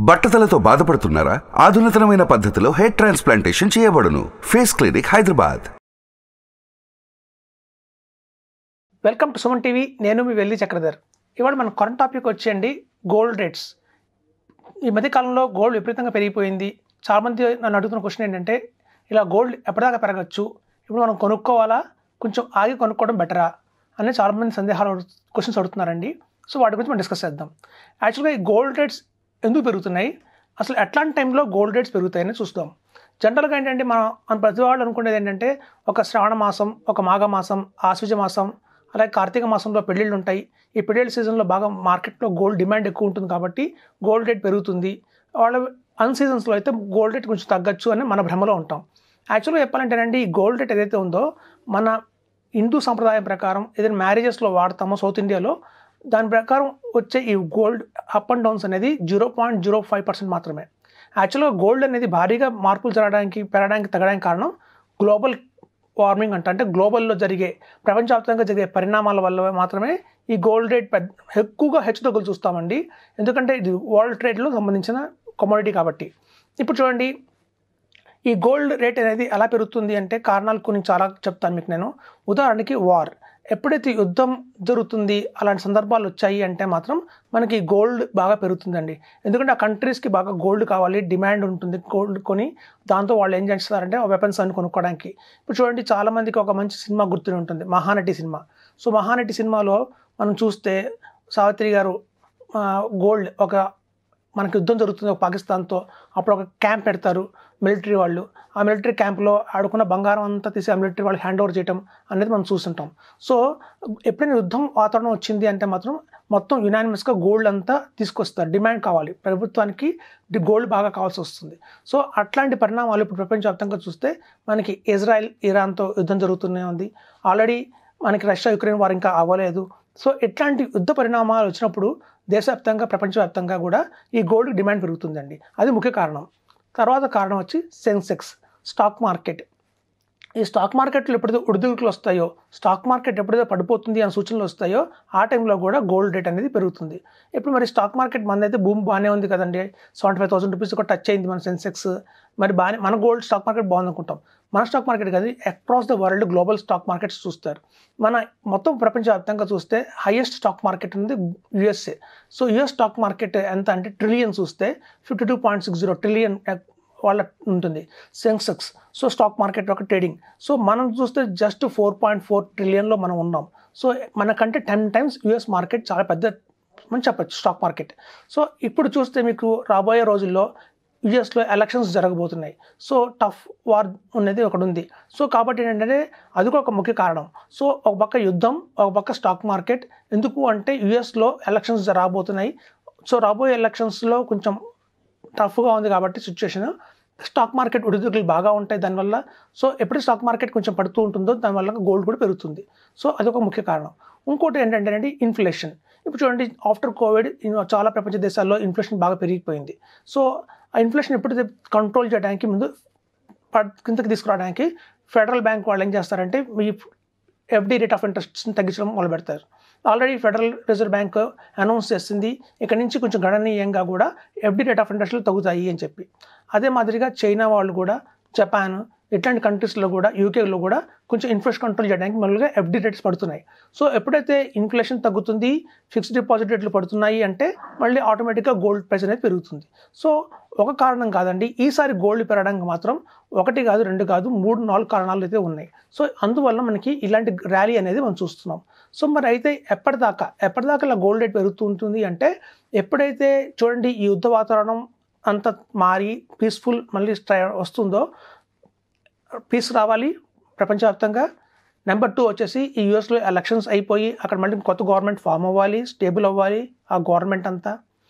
బట్టతలతో బాధపడుతున్నారా? ఆధునితనమైన పద్ధతిలో hair transplantation చేయబడును. Face clinic, Hyderabad. Welcome to Suman TV. నేను మీ వెల్లి చక్రధర్. ఇవాళ మన కరెంట్ టాపిక్ వచ్చేయండి గోల్డ్ రేట్స్. ఈ మధ్యకాలంలో గోల్డ్ విపరీతంగా పెరిగిపోయింది. చాలామంది నన్ను అడుగుతున్న క్వశ్చన్ ఏంటంటే, ఇలా గోల్డ్ ఎప్పటిదాకా పెరగచ్చు, ఇప్పుడు మనం కొనుక్కోవాలా, కొంచెం ఆగి కొనుక్కోవడం బెటరా అని చాలామంది క్వశ్చన్స్ అడుగుతున్నారండి. సో వాటి గురించి మనం డిస్కస్ చేద్దాం. యాక్చువల్గా ఈ గోల్డ్ రేట్స్ ఎందుకు పెరుగుతున్నాయి, అసలు ఎట్లాంటి టైంలో గోల్డ్ రేట్స్ పెరుగుతాయని చూస్తాం. జనరల్గా ఏంటంటే మనం ప్రతి వాళ్ళు అనుకునేది ఏంటంటే, ఒక శ్రావణ మాసం, ఒక మాఘ మాసం, ఆశ్వజ మాసం, అలాగే కార్తీక మాసంలో పెళ్ళిళ్ళు ఉంటాయి. ఈ పెళ్ళిళ్ళ సీజన్లో బాగా మార్కెట్లో గోల్డ్ డిమాండ్ ఎక్కువ ఉంటుంది కాబట్టి గోల్డ్ రేట్ పెరుగుతుంది. వాళ్ళ అన్ సీజన్స్లో అయితే గోల్డ్ రేట్ కొంచెం తగ్గచ్చు అని మన భ్రమలో ఉంటాం. యాక్చువల్గా చెప్పాలంటేనండి, ఈ గోల్డ్ రేట్ ఏదైతే ఉందో మన హిందూ సంప్రదాయం ప్రకారం ఏదైనా మ్యారేజెస్లో వాడతామో సౌత్ ఇండియాలో, దాని ప్రకారం వచ్చే ఈ గోల్డ్ అప్ అండ్ డౌన్స్ అనేది 0.05% మాత్రమే. యాక్చువల్గా గోల్డ్ అనేది భారీగా మార్పులు పెరగడానికి తగ్గడానికి కారణం గ్లోబల్ వార్మింగ్ అంటే గ్లోబల్లో జరిగే ప్రపంచవ్యాప్తంగా జరిగే పరిణామాల వల్ల మాత్రమే ఈ గోల్డ్ రేట్ ఎక్కువగా హెచ్చుతగ్గులు చూస్తామండి. ఎందుకంటే ఇది వరల్డ్ ట్రేడ్లో సంబంధించిన కమోడిటీ కాబట్టి. ఇప్పుడు చూడండి, ఈ గోల్డ్ రేట్ అనేది ఎలా పెరుగుతుంది అంటే కారణాలు కొన్ని చాలా చెప్తాను మీకు నేను. ఉదాహరణకి వార్. ఎప్పుడైతే యుద్ధం జరుగుతుంది, అలాంటి సందర్భాలు వచ్చాయి అంటే మాత్రం మనకి గోల్డ్ బాగా పెరుగుతుందండి. ఎందుకంటే ఆ కంట్రీస్కి బాగా గోల్డ్ కావాలి, డిమాండ్ ఉంటుంది గోల్డ్ కొని. దాంతో వాళ్ళు ఏం చేస్తారంటే వెపన్స్ అన్ని కొనుక్కోవడానికి. ఇప్పుడు చూడండి, చాలామందికి ఒక మంచి సినిమా గుర్తుని ఉంటుంది, మహానటి సినిమా. సో మహానటి సినిమాలో మనం చూస్తే సావిత్రి గారు గోల్డ్ మనకి యుద్ధం జరుగుతుంది ఒక పాకిస్తాన్తో, అప్పుడు ఒక క్యాంప్ పెడతారు మిలిటరీ వాళ్ళు. ఆ మిలిటరీ క్యాంప్లో ఆడుకున్న బంగారం అంతా తీసి ఆ మిలిటరీ వాళ్ళు హ్యాండ్ ఓవర్ చేయడం అనేది మనం చూస్తుంటాం. సో ఎప్పుడైనా యుద్ధం వాతావరణం వచ్చింది అంటే మాత్రం మొత్తం యునానిమస్గా గోల్డ్ అంతా తీసుకొస్తారు. డిమాండ్ కావాలి, ప్రభుత్వానికి గోల్డ్ బాగా కావాల్సి వస్తుంది. సో అట్లాంటి పరిణామాలు ఇప్పుడు ప్రపంచవ్యాప్తంగా చూస్తే మనకి ఇజ్రాయెల్ ఇరాన్తో యుద్ధం జరుగుతూనే ఉంది. ఆల్రెడీ మనకి రష్యా యుక్రెయిన్ వారు ఇంకా అవ్వలేదు. సో ఇట్లాంటి యుద్ధ పరిణామాలు వచ్చినప్పుడు దేశవ్యాప్తంగా ప్రపంచవ్యాప్తంగా కూడా ఈ గోల్డ్ డిమాండ్ పెరుగుతుందండి. అది ముఖ్య కారణం. తర్వాత కారణం వచ్చి సెన్సెక్స్, స్టాక్ మార్కెట్. ఈ స్టాక్ మార్కెట్లో ఎప్పుడైతే ఒడిదుడుకులు వస్తాయో, స్టాక్ మార్కెట్ ఎప్పుడైతే పడిపోతుంది అని సూచనలు వస్తాయో, ఆ టైంలో కూడా గోల్డ్ రేట్ అనేది పెరుగుతుంది. ఇప్పుడు మరి స్టాక్ మార్కెట్ మనదైతే భూమి బాగానే ఉంది కదండి, 75,000 రూపీస్ కూడా టచ్ అయింది మన సెన్సెక్స్. మరి బాగానే మన గోల్డ్ స్టాక్ మార్కెట్ బాగుంది అనుకుంటాం. మన స్టాక్ మార్కెట్ కాదు, across the world global stock markets చూస్తారు. మన మొత్తం ప్రపంచవ్యాప్తంగా చూస్తే హైయెస్ట్ స్టాక్ మార్కెట్ అనేది USA. So US stock market ఎంత అంటే ట్రిలియన్ చూస్తే 52.60 ట్రిలియన్ వాళ్ళ ఉంటుంది సెన్సెక్స్. సో స్టాక్ మార్కెట్ ఒక ట్రేడింగ్. సో మనం చూస్తే జస్ట్ 4.4 ట్రిలియన్లో మనం ఉన్నాం. సో మనకంటే 10 times యుఎస్ మార్కెట్ చాలా పెద్ద మనం చెప్పచ్చు స్టాక్ మార్కెట్. సో ఇప్పుడు చూస్తే మీకు రాబోయే రోజుల్లో యుఎస్లో ఎలక్షన్స్ జరగబోతున్నాయి. సో టఫ్ వార్ అనేది ఒకటి ఉంది. సో కాబట్టి ఏంటంటే అది కూడా ఒక ముఖ్య కారణం. సో ఒక పక్క యుద్ధం, ఒక పక్క స్టాక్ మార్కెట్. ఎందుకు అంటే యుఎస్లో ఎలక్షన్స్ జరగబోతున్నాయి. సో రాబోయే ఎలక్షన్స్లో కొంచెం టఫ్గా ఉంది కాబట్టి సిచ్యువేషన్, స్టాక్ మార్కెట్ ఒడిదుడుకులు బాగా ఉంటాయి దానివల్ల. సో ఎప్పుడు స్టాక్ మార్కెట్ కొంచెం పడుతూ ఉంటుందో దానివల్ల గోల్డ్ కూడా పెరుగుతుంది. సో అదొక ముఖ్య కారణం. ఇంకోటి ఏంటంటే ఇన్ఫ్లేషన్. ఇప్పుడు చూడండి, ఆఫ్టర్ కోవిడ్ చాలా ప్రపంచ దేశాల్లో ఇన్ఫ్లేషన్ బాగా పెరిగిపోయింది. సో ఆ ఇన్ఫ్లేషన్ ఎప్పుడైతే కంట్రోల్ చేయడానికి ముందు కిందకి తీసుకురావడానికి ఫెడరల్ బ్యాంక్ వాళ్ళు ఏం చేస్తారంటే మీ ఎఫ్డి రేట్ ఆఫ్ ఇంట్రెస్ట్ని తగ్గించడం మొదలు పెడతారు. Already federal reserve bank announce చేసింది ఇక్కడ నుంచి కొంచెం గణనీయంగా కూడా ఎఫ్డి రేట్ ఆఫ్ ఇంట్రెస్ట్లు తగ్గుతాయి అని చెప్పి. అదే మాదిరిగా చైనా వాళ్ళు కూడా, జపాన్ ఇట్లాంటి కంట్రీస్లో కూడా, యూకేలో కూడా కొంచెం ఇన్ఫ్లేషన్ కంట్రోల్ చేయడానికి మళ్ళీగా ఎఫ్డి రేట్స్ పడుతున్నాయి. సో ఎప్పుడైతే ఇన్ఫ్లేషన్ తగ్గుతుంది, ఫిక్స్డ్ డిపాజిట్ రేట్లు పడుతున్నాయి అంటే మళ్ళీ ఆటోమేటిక్గా గోల్డ్ ప్రైస్ అనేది పెరుగుతుంది. సో ఒక కారణం కాదండి, ఈసారి గోల్డ్ పెరగడానికి మాత్రం 1 కాదు 2 కాదు 3, 4 కారణాలు అయితే ఉన్నాయి. సో అందువల్ల మనకి ఇలాంటి ర్యాలీ అనేది మనం చూస్తున్నాం. సో మరి అయితే ఎప్పటిదాకా ఇలా గోల్డ్ రేట్ పెరుగుతూ ఉంటుంది అంటే, ఎప్పుడైతే చూడండి ఈ యుద్ధ వాతావరణం అంతా మారి పీస్ఫుల్ మళ్ళీ వస్తుందో, పీస్ రావాలి ప్రపంచవ్యాప్తంగా. నెంబర్ 2 వచ్చేసి ఈ యూఎస్లో ఎలక్షన్స్ అయిపోయి అక్కడ మళ్ళీ కొత్త గవర్నమెంట్ ఫామ్ అవ్వాలి, స్టేబుల్ అవ్వాలి ఆ గవర్నమెంట్ అంతా.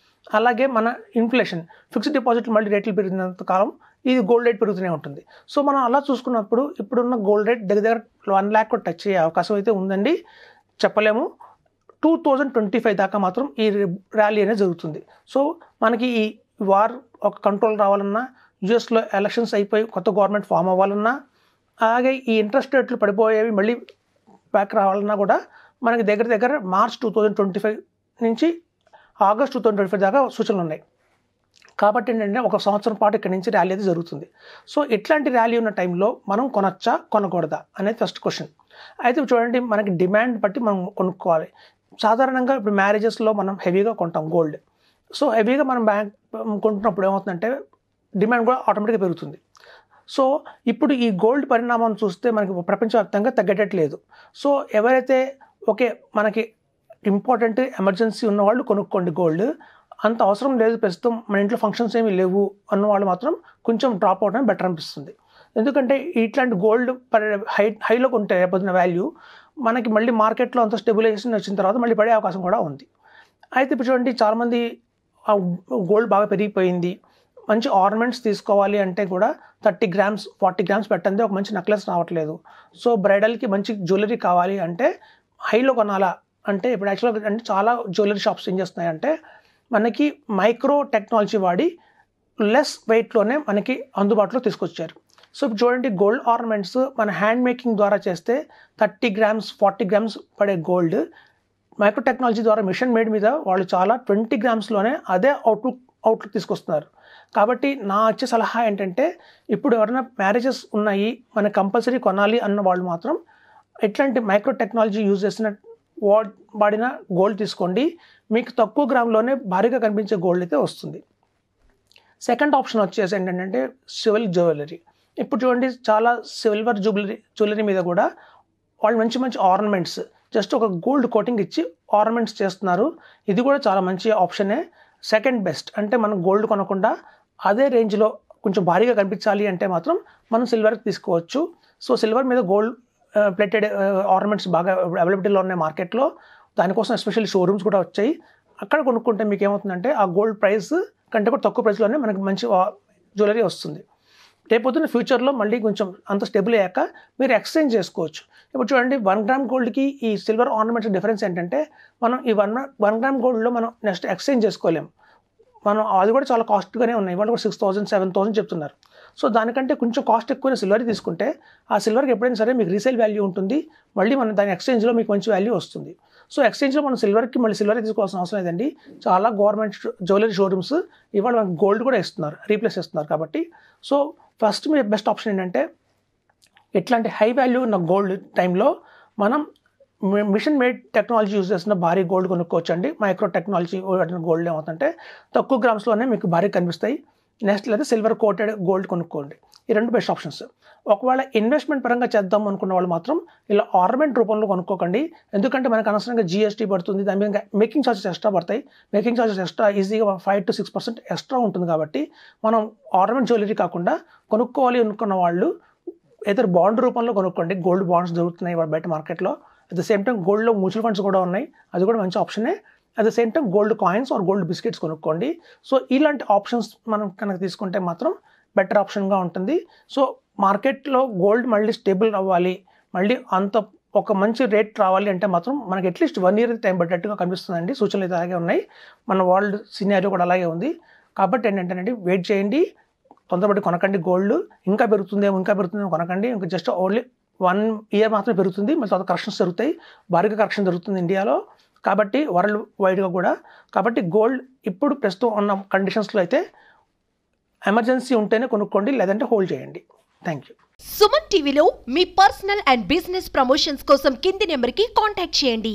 అలాగే మన ఇన్ఫ్లేషన్, ఫిక్స్డ్ డిపాజిట్లు మళ్ళీ రేట్లు పెరిగినంత కాలం ఇది గోల్డ్ రేట్ పెరుగుతూనే ఉంటుంది. సో మనం అలా చూసుకున్నప్పుడు ఇప్పుడున్న గోల్డ్ రేట్ దగ్గర 1 lakh కూడా టచ్ అయ్యే అవకాశం అయితే ఉందండి, చెప్పలేము. 2025 దాకా మాత్రం ఈ ర్యాలీ అనేది జరుగుతుంది. సో మనకి ఈ వార్ ఒక కంట్రోల్ రావాలన్నా, యూఎస్లో ఎలక్షన్స్ అయిపోయి కొత్త గవర్నమెంట్ ఫామ్ అవ్వాలన్నా, అలాగే ఈ ఇంట్రెస్ట్ రేట్లు పడిపోయేవి మళ్ళీ బ్యాక్ రావాలన్నా కూడా మనకి దగ్గర మార్చ్ 2025 నుంచి ఆగస్ట్ 2025 దాకా సూచనలు ఉన్నాయి. కాబట్టి ఏంటంటే ఒక సంవత్సరం పాటు ఇక్కడ నుంచి ర్యాలీ అయితే జరుగుతుంది. సో ఇట్లాంటి ర్యాలీ ఉన్న టైంలో మనం కొనొచ్చా కొనకూడదా అనేది ఫస్ట్ క్వశ్చన్. అయితే చూడండి, మనకి డిమాండ్ బట్టి మనం కొనుక్కోవాలి. సాధారణంగా ఇప్పుడు మ్యారేజెస్లో మనం హెవీగా కొంటాం గోల్డ్. సో హెవీగా మనం కొంటున్నప్పుడు ఏమవుతుందంటే డిమాండ్ కూడా ఆటోమేటిక్గా పెరుగుతుంది. సో ఇప్పుడు ఈ గోల్డ్ పరిణామం చూస్తే మనకి ప్రపంచవ్యాప్తంగా తగ్గట్లేదు. సో ఎవరైతే మనకి ఇంపార్టెంట్ ఎమర్జెన్సీ ఉన్నవాళ్ళు కొనుక్కోండి గోల్డ్. అంత అవసరం లేదు, ప్రస్తుతం మన ఇంట్లో ఫంక్షన్స్ ఏమీ లేవు అన్న వాళ్ళు మాత్రం కొంచెం డ్రాప్ అవడం బెటర్ అనిపిస్తుంది. ఎందుకంటే ఇట్లాంటి గోల్డ్ హైలో కొంటే రేపొద్దున వాల్యూ మనకి మళ్ళీ మార్కెట్లో అంత స్టెబిలైజేషన్ వచ్చిన తర్వాత మళ్ళీ పడే అవకాశం కూడా ఉంది. అయితే ఇప్పుడు చూడండి, చాలామంది గోల్డ్ బాగా పెరిగిపోయింది, మంచి ఆర్నమెంట్స్ తీసుకోవాలి అంటే కూడా 30 గ్రామ్స్ 40 గ్రామ్స్ పెట్టండి ఒక మంచి నెక్లెస్ రావట్లేదు. సో బ్రైడల్కి మంచి జ్యువెలరీ కావాలి అంటే హైలో కొనాలా అంటే ఇప్పుడు యాక్చువల్గా అంటే చాలా జ్యువెలరీ షాప్స్ ఏం చేస్తున్నాయంటే మనకి మైక్రో టెక్నాలజీ వాడి లెస్ వెయిట్లోనే మనకి అందుబాటులో తీసుకొచ్చారు. సో ఇప్పుడు చూడండి, గోల్డ్ ఆర్నమెంట్స్ మన హ్యాండ్ మేకింగ్ ద్వారా చేస్తే 30 గ్రామ్స్ 40 గ్రామ్స్ పడే గోల్డ్ మైక్రో టెక్నాలజీ ద్వారా మిషన్ మేడ్ మీద వాళ్ళు చాలా 20 గ్రామ్స్లోనే అదే అవుట్లుక్ తీసుకొస్తున్నారు. కాబట్టి నా వచ్చే సలహా ఏంటంటే ఇప్పుడు ఎవరైనా మ్యారేజెస్ ఉన్నాయి మనకు కంపల్సరీ కొనాలి అన్న వాళ్ళు మాత్రం ఎట్లాంటి మైక్రో టెక్నాలజీ యూజ్ చేసిన వాడిన గోల్డ్ తీసుకోండి. మీకు తక్కువ గ్రామ్లోనే భారీగా కనిపించే గోల్డ్ అయితే వస్తుంది. సెకండ్ ఆప్షన్ వచ్చేసి ఏంటంటే సిల్వర్ జ్యువెలరీ. ఇప్పుడు చూడండి, చాలా సిల్వర్ జ్యువెలరీ మీద కూడా వాళ్ళు మంచి మంచి ఆర్నమెంట్స్ జస్ట్ ఒక గోల్డ్ కోటింగ్ ఇచ్చి ఆర్నమెంట్స్ చేస్తున్నారు. ఇది కూడా చాలా మంచి ఆప్షనే. సెకండ్ బెస్ట్ అంటే మనం గోల్డ్ కొనకుండా అదే రేంజ్లో కొంచెం భారీగా కనిపించాలి అంటే మాత్రం మనం సిల్వర్కి తీసుకోవచ్చు. సో సిల్వర్ మీద గోల్డ్ ప్లేటెడ్ ఆర్నమెంట్స్ బాగా అవైలబిలిటీలో ఉన్నాయి మార్కెట్లో. దానికోసం ఎస్పెషల్లీ షోరూమ్స్ కూడా వచ్చాయి. అక్కడ కొనుక్కుంటే మీకు ఏమవుతుందంటే ఆ గోల్డ్ ప్రైస్ కంటే కూడా తక్కువ ప్రైస్లోనే మనకి మంచి జ్యువెలరీ వస్తుంది. రేపొద్దున ఫ్యూచర్లో మళ్ళీ కొంచెం అంత స్టేబుల్ అయ్యాక మీరు ఎక్స్చేంజ్ చేసుకోవచ్చు. ఇప్పుడు చూడండి, 1 గ్రామ్ గోల్డ్కి ఈ సిల్వర్ ఆర్నమెంట్స్ డిఫరెన్స్ ఏంటంటే మనం ఈ 1 గ్రామ్ గోల్డ్లో మనం నెక్స్ట్ ఎక్స్చేంజ్ చేసుకోలేము. మనం అది కూడా చాలా కాస్ట్గానే ఉన్నాయి. వాళ్ళు కూడా 6,000 7,000 చెప్తున్నారు. సో దానికంటే కొంచెం కాస్ట్ ఎక్కువైన సిల్వర్ తీసుకుంటే ఆ సిల్వర్కి ఎప్పుడైనా సరే మీకు రీసేల్ వాల్యూ ఉంటుంది, మళ్ళీ మనం దాని ఎక్స్చేంజ్లో మీకు మంచి వాల్యూ వస్తుంది. సో ఎక్స్చేంజ్లో మనం సిల్వర్కి మళ్ళీ సిల్వర్ తీసుకోవాల్సిన అవసరం లేదండి. చాలా గవర్నమెంట్ జ్యువెలరీ షోరూమ్స్ ఇవాళ మనకు గోల్డ్ కూడా ఇస్తున్నారు, రీప్లేస్ చేస్తున్నారు. కాబట్టి సో ఫస్ట్ మీ బెస్ట్ ఆప్షన్ ఏంటంటే ఇట్లాంటి హై వాల్యూ ఉన్న గోల్డ్ టైంలో మనం మిషన్ మేడ్ టెక్నాలజీ యూజ్ చేసిన భారీ గోల్డ్ కొనుక్కోవచ్చు అండి. మైక్రో టెక్నాలజీ గోల్డ్ ఏమవుతుందంటే తక్కువ గ్రామ్స్లోనే మీకు భారీ కనిపిస్తాయి. నెక్స్ట్ లేదా సిల్వర్ కోటెడ్ గోల్డ్ కొనుక్కోండి. ఈ రెండు బెస్ట్ ఆప్షన్స్. ఒకవేళ ఇన్వెస్ట్మెంట్ పరంగా చేద్దాం అనుకున్న వాళ్ళు మాత్రం ఇలా ఆర్నమెంట్ రూపంలో కొనుక్కోకండి. ఎందుకంటే మనకు అనవసరంగా GST పడుతుంది, దాని మీద మేకింగ్ ఛార్జెస్ ఎక్స్ట్రా పడతాయి. మేకింగ్ ఛార్జెస్ ఎక్స్ట్రా ఈజీగా 5 to 6% ఎక్స్ట్రా ఉంటుంది. కాబట్టి మనం ఆర్నమెంట్ జ్యువెలరీ కాకుండా కొనుక్కోవాలి అనుకున్న వాళ్ళు ఏదో బాండ్ రూపంలో కొనుక్కోండి. గోల్డ్ బాండ్స్ దొరుకుతున్నాయి బయట మార్కెట్లో. అట్ ద సేమ్ టైం గోల్డ్లో మ్యూచువల్ ఫండ్స్ కూడా ఉన్నాయి, అది కూడా మంచి ఆప్షనే. At the same time gold coins or gold biscuits కొనుక్కోండి. సో ఇలాంటి ఆప్షన్స్ మనం కనుక తీసుకుంటే మాత్రం బెటర్ ఆప్షన్గా ఉంటుంది. సో మార్కెట్లో గోల్డ్ మళ్ళీ స్టేబుల్ అవ్వాలి, మళ్ళీ అంత ఒక మంచి రేట్ రావాలి అంటే మాత్రం మనకి అట్లీస్ట్ 1 year టైం పడ్డట్టుగా కనిపిస్తుందండి. సూచనలు అయితే అలాగే ఉన్నాయి, మన వరల్డ్ సినారియో కూడా అలాగే ఉంది. కాబట్టి ఏంటంటేనండి, వెయిట్ చేయండి, తొందరపడి కొనకండి. గోల్డ్ ఇంకా పెరుగుతుందేమో కొనకండి. ఇంకా జస్ట్ ఓన్లీ 1 year మాత్రమే పెరుగుతుంది, మళ్ళీ తర్వాత కరెక్షన్స్ జరుగుతాయి, భారీగా కరెక్షన్ జరుగుతుంది ఇండియాలో, కాబట్టి వరల్డ్ వైడ్గా కూడా. కాబట్టి గోల్డ్ ఇప్పుడు ప్రస్తుతం ఉన్న కండిషన్స్లో అయితే ఎమర్జెన్సీ ఉంటేనే కొనుక్కోండి, లేదంటే హోల్డ్ చేయండి. Thank you. సుమన్ టీవీలో మీ పర్సనల్ అండ్ బిజినెస్ ప్రమోషన్స్ కోసం కింది నెంబర్కి కాంటాక్ట్ చేయండి.